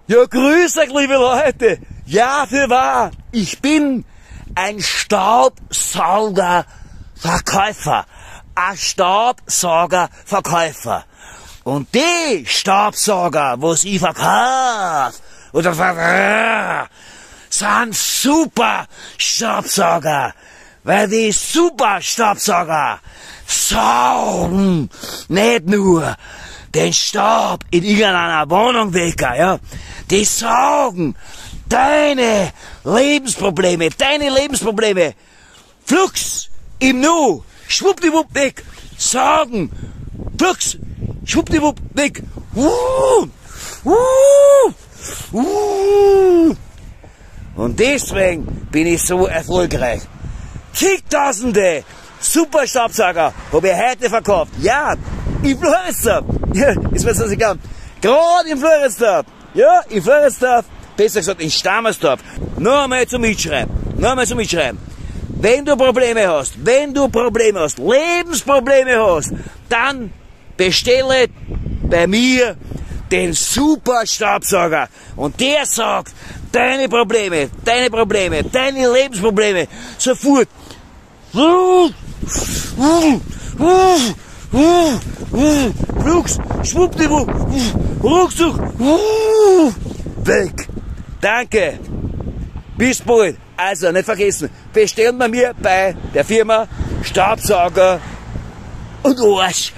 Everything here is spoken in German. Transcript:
Ja, grüß euch, liebe Leute. Ja, für wahr. Ich bin ein Staubsaugerverkäufer. Ein Staubsaugerverkäufer. Und die Staubsauger, was ich verkauf, sind super Staubsauger. Weil die super Staubsauger saugen nicht nur den Staub in irgendeiner Wohnung weg, ja. Die saugen deine Lebensprobleme, flugs, im Nu, schwuppdiwupp weg, saugen, flugs, schwuppdiwupp weg, Und deswegen bin ich so erfolgreich. Zigtausende super Staubsauger habe ich heute verkauft. Ja, in Floridsdorf. Ja, ist mir so egal. Gerade in Floridsdorf. Ja, in Floridsdorf. Besser gesagt in Stammersdorf. Nur einmal zum Mitschreiben. Wenn du Probleme hast, Lebensprobleme hast, dann bestelle bei mir den super Staubsauger. Und der sagt, deine Lebensprobleme sofort. Flugs, schwuppdiwupp, ruckzuck, weg. Danke. Bis bald. Also, nicht vergessen, bestellen bei mir bei der Firma Staubsauger und Arsch.